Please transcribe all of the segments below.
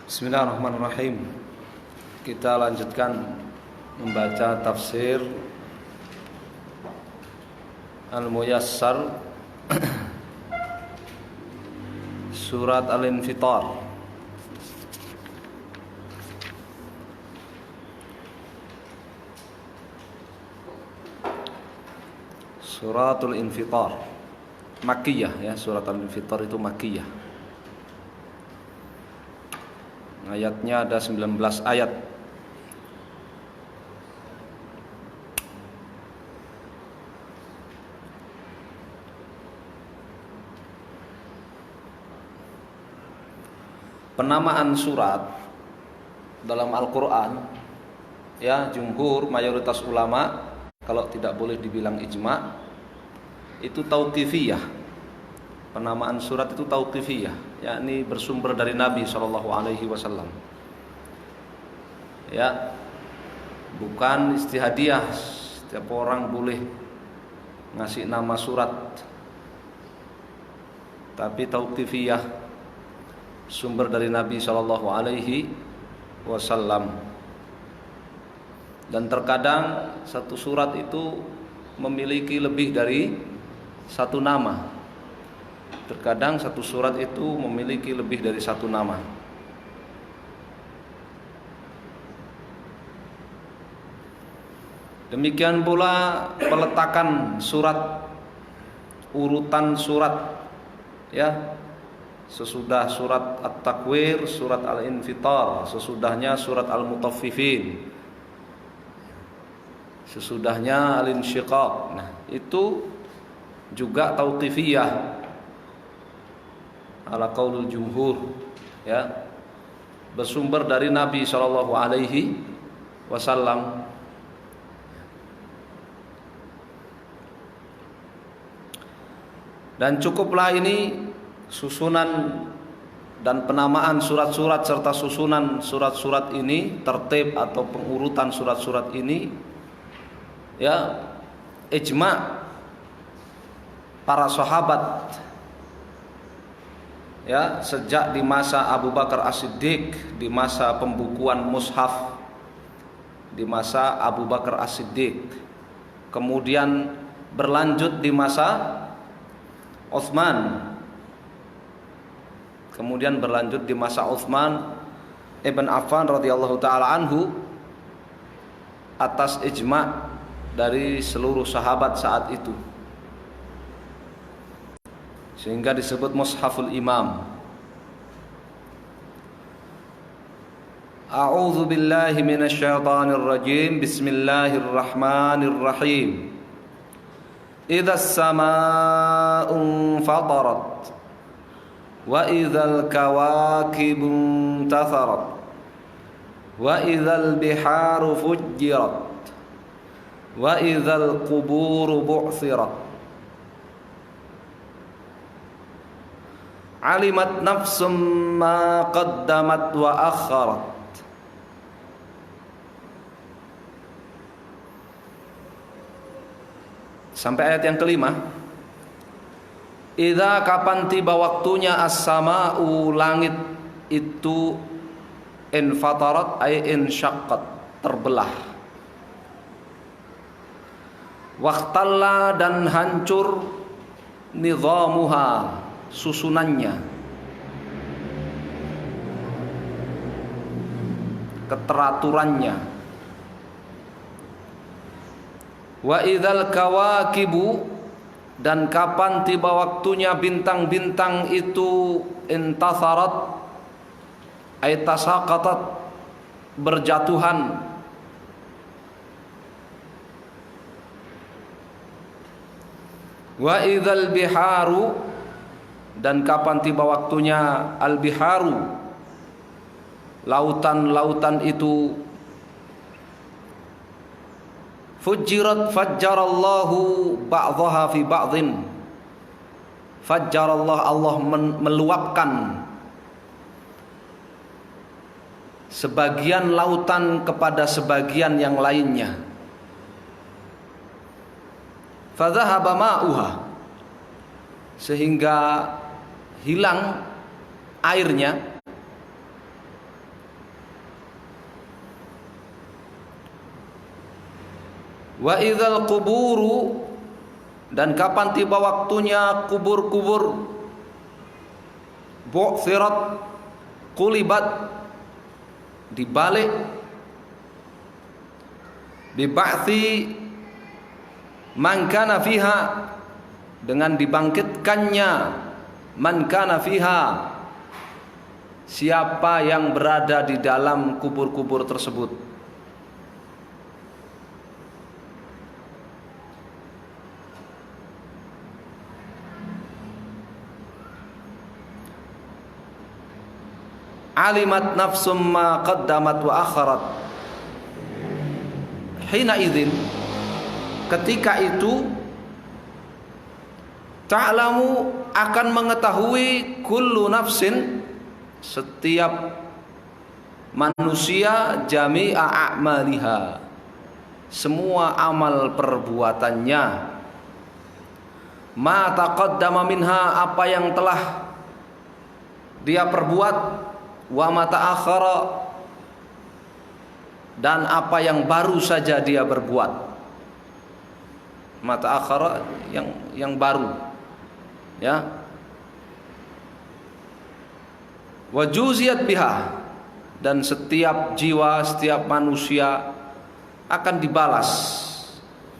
Bismillahirrahmanirrahim. Kita lanjutkan membaca tafsir Al-Muyassar Surat Al-Infitar. Suratul Infitar Makkiyah ya, Surat Al-Infitar itu Makkiyah. Ayatnya ada 19 ayat. Penamaan surat dalam Al-Quran ya, jumhur mayoritas ulama, kalau tidak boleh dibilang ijma', itu tauqifiyah. Penamaan surat itu tauqifiyah, yakni bersumber dari Nabi SAW. Ya, bukan istihadiyah. Setiap orang boleh ngasih nama surat, tapi tauqifiyah, sumber dari Nabi SAW. Dan terkadang satu surat itu memiliki lebih dari satu nama. Terkadang satu surat itu memiliki lebih dari satu nama. Demikian pula peletakan surat, urutan surat ya. Sesudah surat At-Takwir, surat Al-Infitar, sesudahnya surat Al-Mutaffifin, sesudahnya Al-Insyiqaq. Nah, itu juga tauqifiyah ala qaulul jumhur ya, bersumber dari Nabi SAW. Dan cukuplah ini susunan dan penamaan surat-surat serta susunan surat-surat ini, tertib atau pengurutan surat-surat ini ya, ijma' para sahabat ya, sejak di masa Abu Bakar As-Siddiq, di masa pembukuan mushaf di masa Abu Bakar As-Siddiq, kemudian berlanjut di masa Utsman, kemudian berlanjut di masa Utsman Ibn Affan radhiyallahu taala anhu, atas ijma' dari seluruh sahabat saat itu, sehingga disebut Mushaful Imam. A'udzu billahi minasyaitonir rajim. Bismillahirrahmanirrahim. Idzas samaa'u fatarat wa idzal kawakibu intatharat wa idzal biharu fujjirat wa idzal quburu bu'thirat alimat nafsum ma qaddamat wa akharat. Sampai ayat yang kelima. Idza kapan tiba waktunya as-sama'u, langit itu, infatarat ay insyaqqat, terbelah. Waqtalla, dan hancur, nizamuha, susunannya, keteraturannya. Wa idzal kawakibu, dan kapan tiba waktunya bintang-bintang itu, intatharat ay tasaqatat, berjatuhan. Wa idzal biharu, dan kapan tiba waktunya al-biharu, lautan-lautan itu, fujjirat fajjarallahu ba'dhaha fi ba'dhin, fajjarallah, Allah meluapkan sebagian lautan kepada sebagian yang lainnya. Fadhahaba ma'uha, sehingga hilang airnya. Wa idzal quburu, dan kapan tiba waktunya kubur-kubur bu'thirat, kulibat, dibalik, biba'thi man kana fiha, dengan dibangkitkannya man kana fiha, siapa yang berada di dalam kubur-kubur tersebut. Alimat nafsum ma qaddamat wa akharat. Hina idzin, ketika itu ta'lamu, akan mengetahui kullu nafsin, setiap manusia, jami'a a'maliha, semua amal perbuatannya, ma taqaddama minha, apa yang telah dia perbuat, wa ma ta'akhkhara, dan apa yang baru saja dia berbuat. Ma ta'akhkhara, yang baru, ya. Wa juziyat biha, dan setiap jiwa, setiap manusia akan dibalas,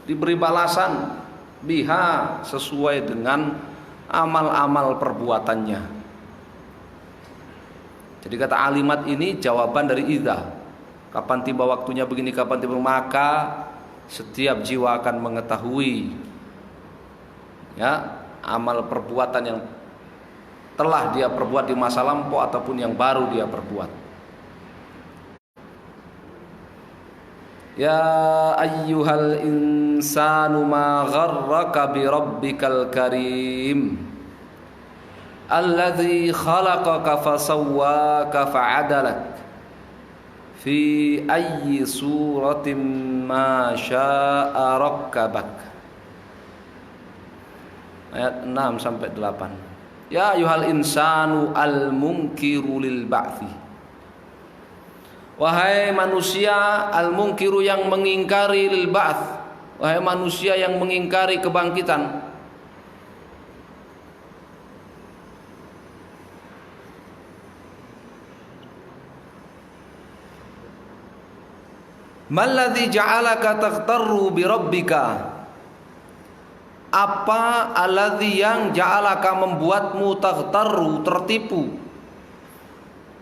diberi balasan biha, sesuai dengan amal-amal perbuatannya. Jadi kata alimat ini jawaban dari idza. Kapan tiba waktunya begini, kapan tiba, maka setiap jiwa akan mengetahui, ya, amal perbuatan yang telah dia perbuat di masa lampau ataupun yang baru dia perbuat. Ya ayyuhal insanu ma gharraka bi rabbikal karim alladzi khalaqaka fasawwaka fa'adalak fi ayyi suratin ma syaa rakkabak. Ayat 6 sampai 8. Ya ayyuhal insanu al munkiru lil ba'thi. Wahai manusia al munkiru, yang mengingkari lil ba'th, wahai manusia yang mengingkari kebangkitan. Malladzi ja'alaka taghtarru bi rabbika, apa alladzi yang ja'alaka membuatmu taghtarru, tertipu,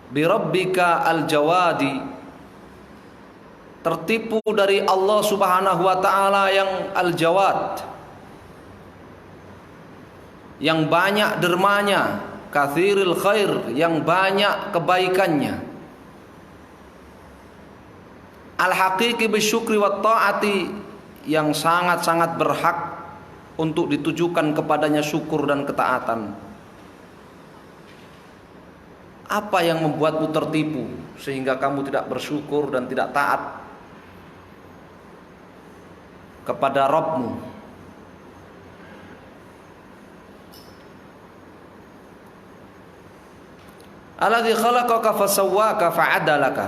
bi rabbika al-jawadi, tertipu dari Allah Subhanahu wa taala yang al-jawad, yang banyak dermanya, katsiril khair, yang banyak kebaikannya, al-haqiqi bisyukri wa ta'ati, yang sangat-sangat berhak untuk ditujukan kepadanya syukur dan ketaatan. Apa yang membuatmu tertipu sehingga kamu tidak bersyukur dan tidak taat kepada Rabbmu? Alladzi khalaqaka fasawwaka fa'adalaka.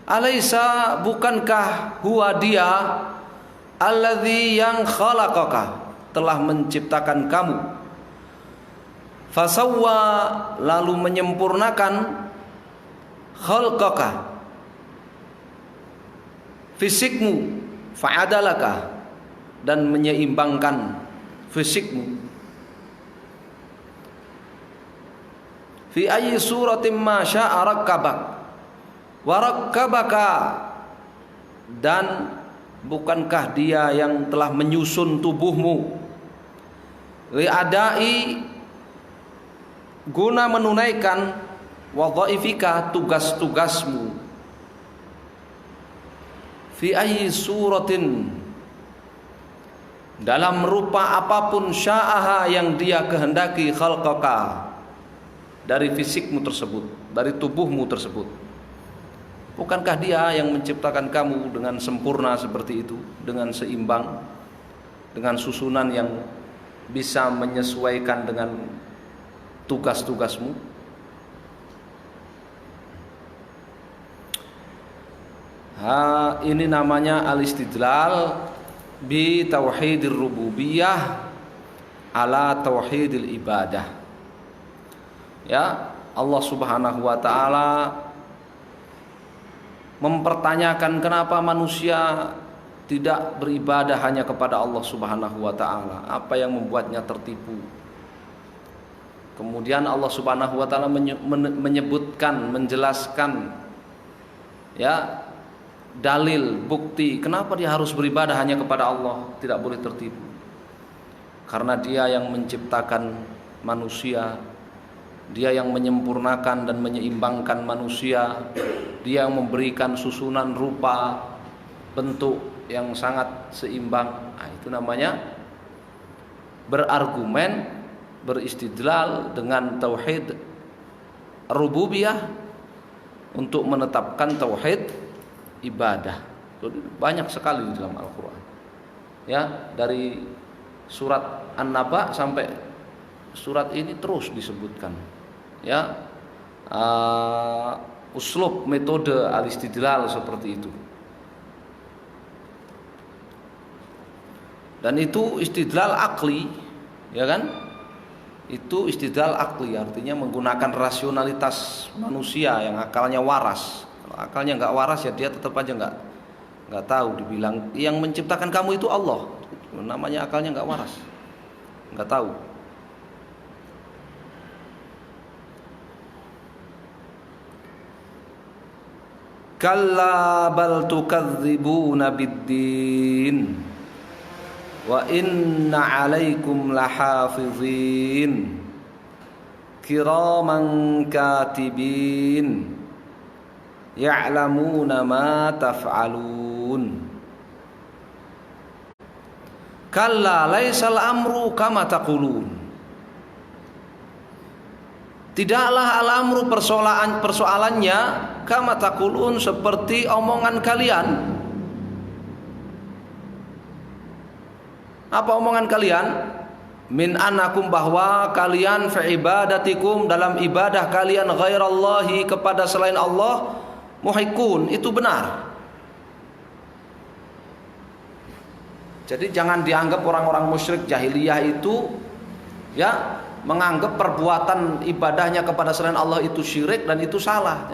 Alaysa, bukankah huwa dia, alladzi yang khalaqaka, telah menciptakan kamu, fasawwa, lalu menyempurnakan, khalqaka, fisikmu, fa'adalaka, dan menyeimbangkan fisikmu, fi ayyi suratin ma syaa rakkabak, warakkabaka, dan bukankah dia yang telah menyusun tubuhmu, li'adai, guna menunaikan, wadhaifika, tugas-tugasmu, fi ayyi suratin, dalam rupa apapun, sya'aha, yang dia kehendaki, khalqaka, dari fisikmu tersebut, dari tubuhmu tersebut. Bukankah dia yang menciptakan kamu dengan sempurna seperti itu, dengan seimbang, dengan susunan yang bisa menyesuaikan dengan tugas-tugasmu? Ini namanya al-istidlal bi tauhidir rububiyah ala tauhidil ibadah. Ya, Allah Subhanahu wa taala mempertanyakan kenapa manusia tidak beribadah hanya kepada Allah Subhanahu wa taala, apa yang membuatnya tertipu. Kemudian Allah Subhanahu wa taala menyebutkan, menjelaskan ya, dalil, bukti kenapa dia harus beribadah hanya kepada Allah, tidak boleh tertipu. Karena Dia yang menciptakan manusia, Dia yang menyempurnakan dan menyeimbangkan manusia, Dia yang memberikan susunan rupa, bentuk yang sangat seimbang. Nah, itu namanya berargumen, beristidlal dengan tauhid rububiyah untuk menetapkan tauhid ibadah. Banyak sekali di dalam Al-Quran. Ya, dari surat An-Naba sampai surat ini terus disebutkan. Ya, uslub metode al-istidlal seperti itu. Dan itu istidlal akli, ya kan? Itu istidlal akli, artinya menggunakan rasionalitas manusia yang akalnya waras. Kalau akalnya nggak waras ya dia tetap aja nggak tahu. Dibilang yang menciptakan kamu itu Allah, namanya akalnya nggak waras, nggak tahu. Kalla bal tukadzibuna biddin wa inna 'alaikum lahafizin kiraman katibin ya'lamuna ma taf'alun. Kalla laisal amru kama taqulun. Tidaklah al-amru persoalannya kama taqulun, seperti omongan kalian. Apa omongan kalian? Min anakum, bahwa kalian fi ibadatikum, dalam ibadah kalian, ghairallahi, kepada selain Allah, muhikun, itu benar. Jadi jangan dianggap orang-orang musyrik jahiliyah itu ya menganggap perbuatan ibadahnya kepada selain Allah itu syirik dan itu salah.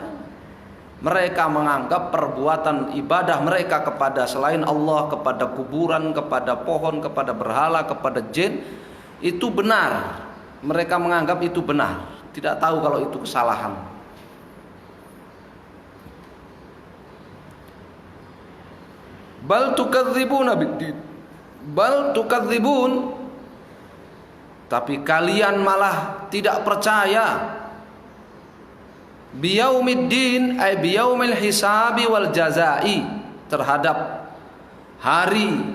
Mereka menganggap perbuatan ibadah mereka kepada selain Allah, kepada kuburan, kepada pohon, kepada berhala, kepada jin, itu benar. Mereka menganggap itu benar, tidak tahu kalau itu kesalahan. Bal tukadzibuna biddin, bal tukadzibun, tapi kalian malah tidak percaya. Biyaumiddin ay biyaumil hisabi wal jazai, terhadap hari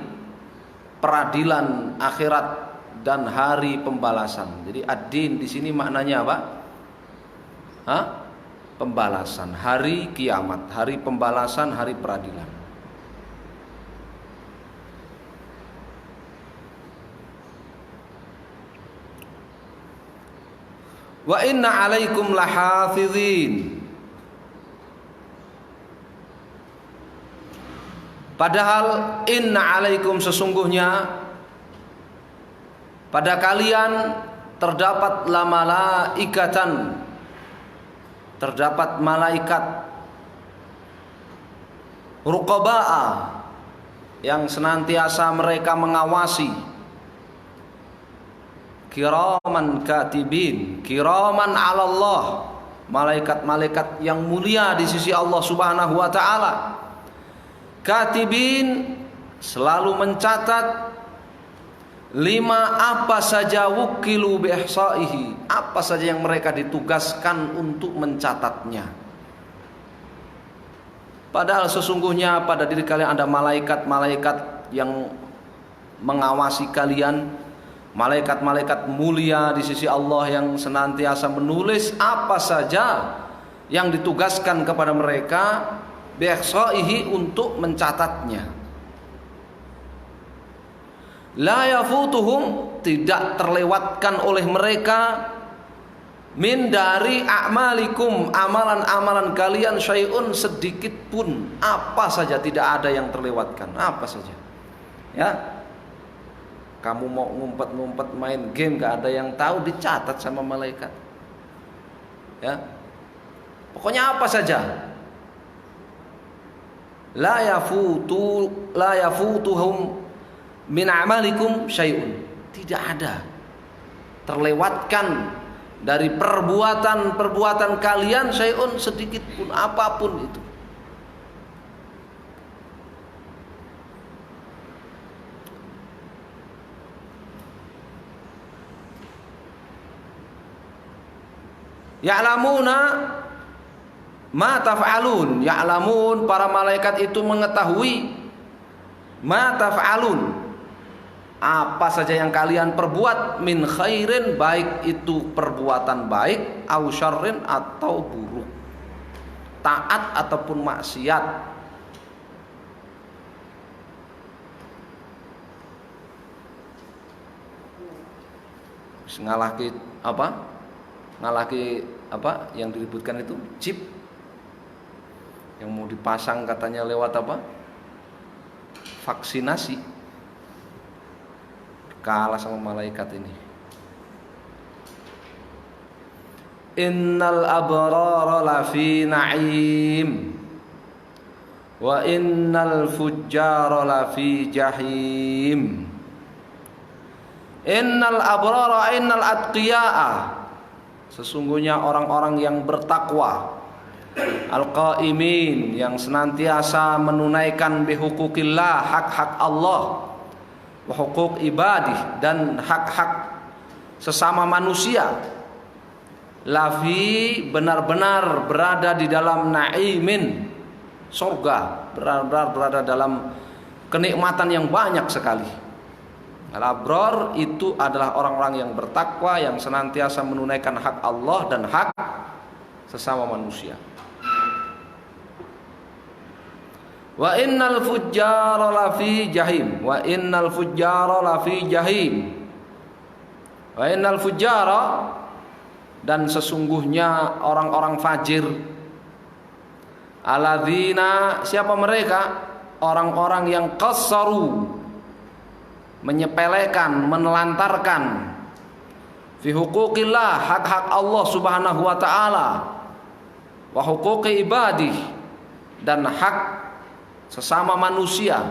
peradilan akhirat dan hari pembalasan. Jadi ad-din di sini maknanya apa? Pembalasan, hari kiamat, hari pembalasan, hari peradilan. Wa inna 'alaikum lahafizin. Padahal inna 'alaikum, sesungguhnya pada kalian terdapat malaikatan, terdapat malaikat ruqaba'a, yang senantiasa mereka mengawasi, kiraman katibin, kiraman 'ala Allah, malaikat-malaikat yang mulia di sisi Allah Subhanahu wa taala. Katibin, selalu mencatat, lima, apa saja, wukilu bi ihsaihi, apa saja yang mereka ditugaskan untuk mencatatnya. Padahal sesungguhnya pada diri kalian ada malaikat-malaikat yang mengawasi kalian, malaikat-malaikat mulia di sisi Allah yang senantiasa menulis apa saja yang ditugaskan kepada mereka, bi'ihsaihi, untuk mencatatnya. La yafutuhum, tidak terlewatkan oleh mereka, min dari a'malikum, amalan-amalan kalian, syai'un, sedikit pun, apa saja, tidak ada yang terlewatkan, apa saja. Ya, kamu mau ngumpet-ngumpet main game, gak ada yang tahu, dicatat sama malaikat. Ya, pokoknya apa saja. La yafutuhum min a'malikum syai'un, tidak ada terlewatkan dari perbuatan-perbuatan kalian syai'un, sedikit pun, apapun itu. Ya'lamuna ma taf'alun, ya'lamun, para malaikat itu mengetahui, ma taf'alun, apa saja yang kalian perbuat, min khairin, baik itu perbuatan baik, au syarrin, atau buruk, taat ataupun maksiat. Ngalahki apa? Ngalahki apa yang diributkan itu? Chip yang mau dipasang katanya lewat apa? Vaksinasi. Kalah sama malaikat ini. Innal abrara lafi na'im wa innal fujjara lafi jahim. Innal abrara, innal atqiya'a, sesungguhnya orang-orang yang bertakwa, al-qaimin, yang senantiasa menunaikan bihukukillah, hak-hak Allah, wa hukuk ibadih, dan hak-hak sesama manusia, lafi, benar-benar berada di dalam na'imin, surga, benar-benar berada dalam kenikmatan yang banyak sekali. Al-abrar itu adalah orang-orang yang bertakwa, yang senantiasa menunaikan hak Allah dan hak sesama manusia. Wa innal fujjara lafi jahim, wa innal fujjara lafi jahim, wa innal fujjara, dan sesungguhnya orang-orang fajir, alladzina, siapa mereka? Orang-orang yang qassaru, menyepelekan, menelantarkan, fi hukukillah, hak-hak Allah subhanahu wa ta'ala, wa hukuki ibadih, dan hak sesama manusia,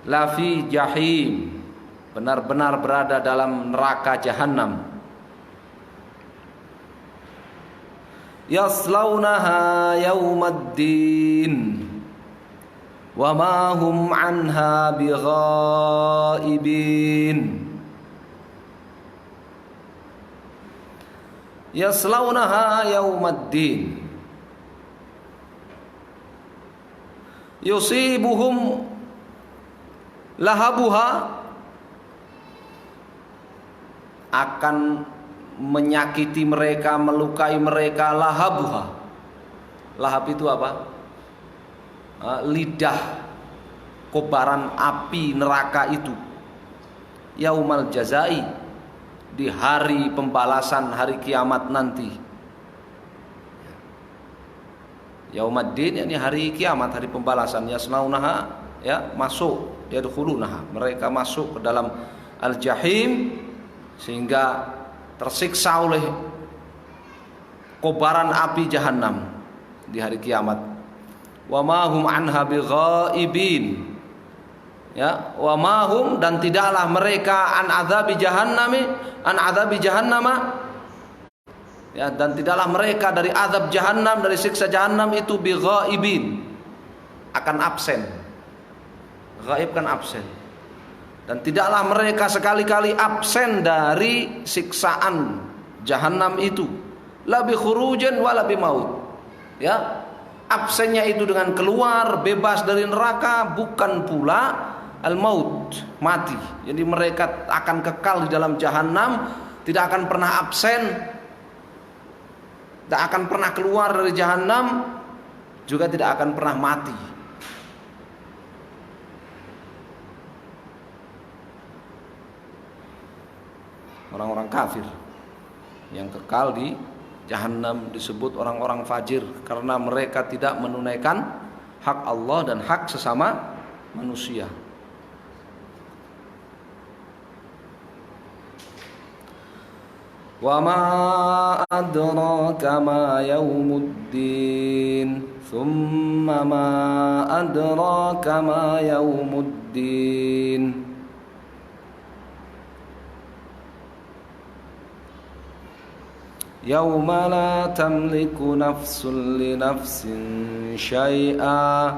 lafi jahim, benar-benar berada dalam neraka jahanam. Yaslaunaha yaumaddin wa ma hum anha bighaibin. Yaslaunaha yaumaddin, yusibuhum lahabuha, akan menyakiti mereka, melukai mereka, lahabuha. Lahab itu apa? Lidah kobaran api neraka itu, yaumal jazai, di hari pembalasan, hari kiamat nanti. Yaumaddin, ini hari kiamat, hari pembalasan. Yaslaunaha, ya, masuk, yadkhulunaha, mereka masuk ke dalam al-jahim, sehingga tersiksa oleh kobaran api jahanam di hari kiamat. Wa ma hum anha bighaibin, ya, wa ma hum, dan tidaklah mereka an adzabi jahannami, an adzabi jahannama, ya, dan tidaklah mereka dari azab jahannam, dari siksa jahannam itu bighaibin, akan absen. Ghaib kan absen. Dan tidaklah mereka sekali-kali absen dari siksaan jahannam itu, la bi khurujan wa la bi maut, ya. Absennya itu dengan keluar bebas dari neraka, bukan pula al-maut, mati. Jadi mereka akan kekal di dalam jahanam, tidak akan pernah absen, tidak akan pernah keluar dari jahanam, juga tidak akan pernah mati. orang-orang kafir yang kekal di Jahannam disebut orang-orang fajir karena mereka tidak menunaikan hak Allah dan hak sesama manusia. Wa ma adraka ma yaumuddin thumma ma adraka ma yaumuddin. Yauma la tamliku nafsun li nafsin syai'a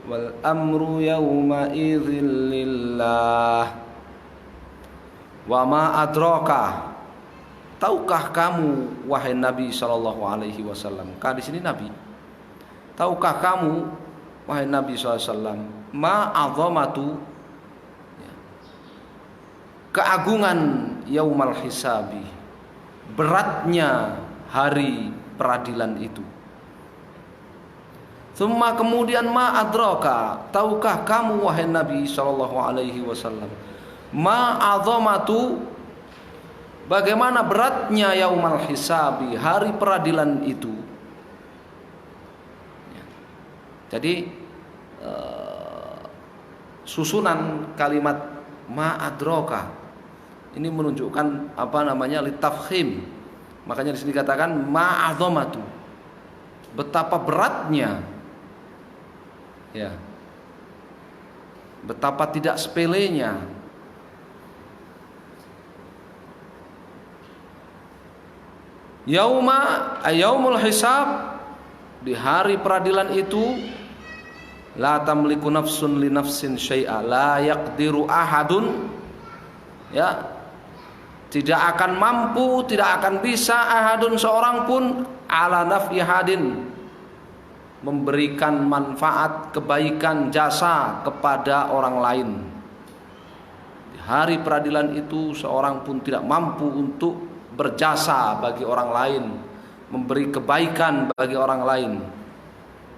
wal amru yauma idzin lillah. Wa ma adraka, tahukah kamu wahai Nabi sallallahu alaihi wasallam? Ka di sini Nabi. Tahukah kamu wahai Nabi sallallahu alaihi wasallam ma azamatu, keagungan yaumal hisabi, beratnya hari peradilan itu. Tsumma kemudian ma adraka, tahukah kamu wahai Nabi sallallahu alaihi wasallam ma azamatu, bagaimana beratnya yaumal hisabi, hari peradilan itu. Jadi susunan kalimat ma adraka ini menunjukkan litafkhim. Makanya di sini dikatakan ma azamatu, betapa beratnya, ya, betapa tidak sepelenya. Yaumul hisab, di hari peradilan itu, la tamliku nafsun li nafsin syai'a, la yaqdiru ahadun, ya, tidak akan mampu, tidak akan bisa ahadun, seorang pun, ala naf'i hadin, memberikan manfaat, kebaikan, jasa kepada orang lain. Di hari peradilan itu seorang pun tidak mampu untuk berjasa bagi orang lain, memberi kebaikan bagi orang lain.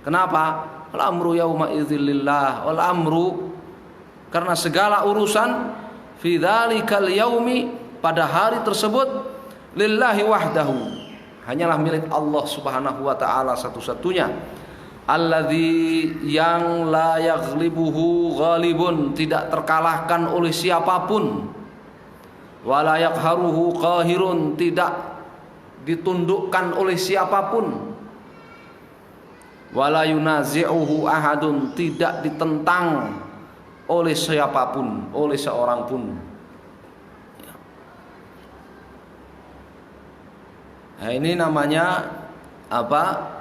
Kenapa? Wal amru yauma idzil lillah, wal amru, karena segala urusan, fi dzalikal yaumi, pada hari tersebut, lillahi wahdahu, hanyalah milik Allah Subhanahu wa taala satu-satunya. Alladzi, yang la yaghlibuhu ghalibun, tidak terkalahkan oleh siapapun. Wala yaqharuhu qahirun, tidak ditundukkan oleh siapapun. Wala yunazi'uhu ahadun, tidak ditentang oleh siapapun, oleh seorang pun. Nah, ini namanya apa?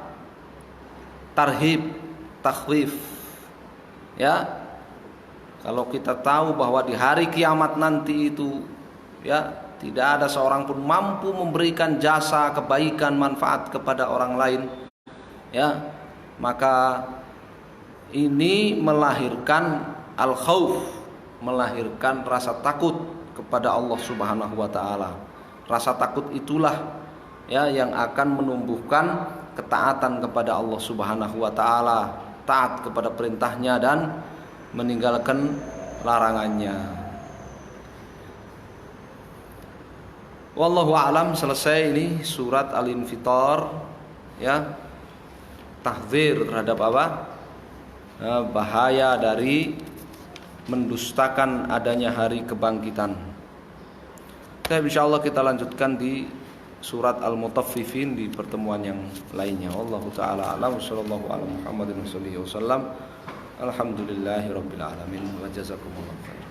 Tarhib, takhwif. Ya. Kalau kita tahu bahwa di hari kiamat nanti itu, ya, tidak ada seorang pun mampu memberikan jasa, kebaikan, manfaat kepada orang lain, ya, maka ini melahirkan al-khauf, melahirkan rasa takut kepada Allah Subhanahu wa taala. Rasa takut itulah, ya, yang akan menumbuhkan ketaatan kepada Allah Subhanahu wa taala, taat kepada perintahnya dan meninggalkan larangannya. Wallahu a'lam. Selesai ini surat Al-Infitar, ya, tahdzir terhadap apa? Bahaya dari mendustakan adanya hari kebangkitan. Oke, insyaallah kita lanjutkan di surat Al-Mutaffifin di pertemuan yang lainnya. Wallahu taala a'lam. Sallallahu ala Muhammadin sallallahu alaihi wasallam. Alhamdulillahirabbil alamin wa jazakumullahu khairan.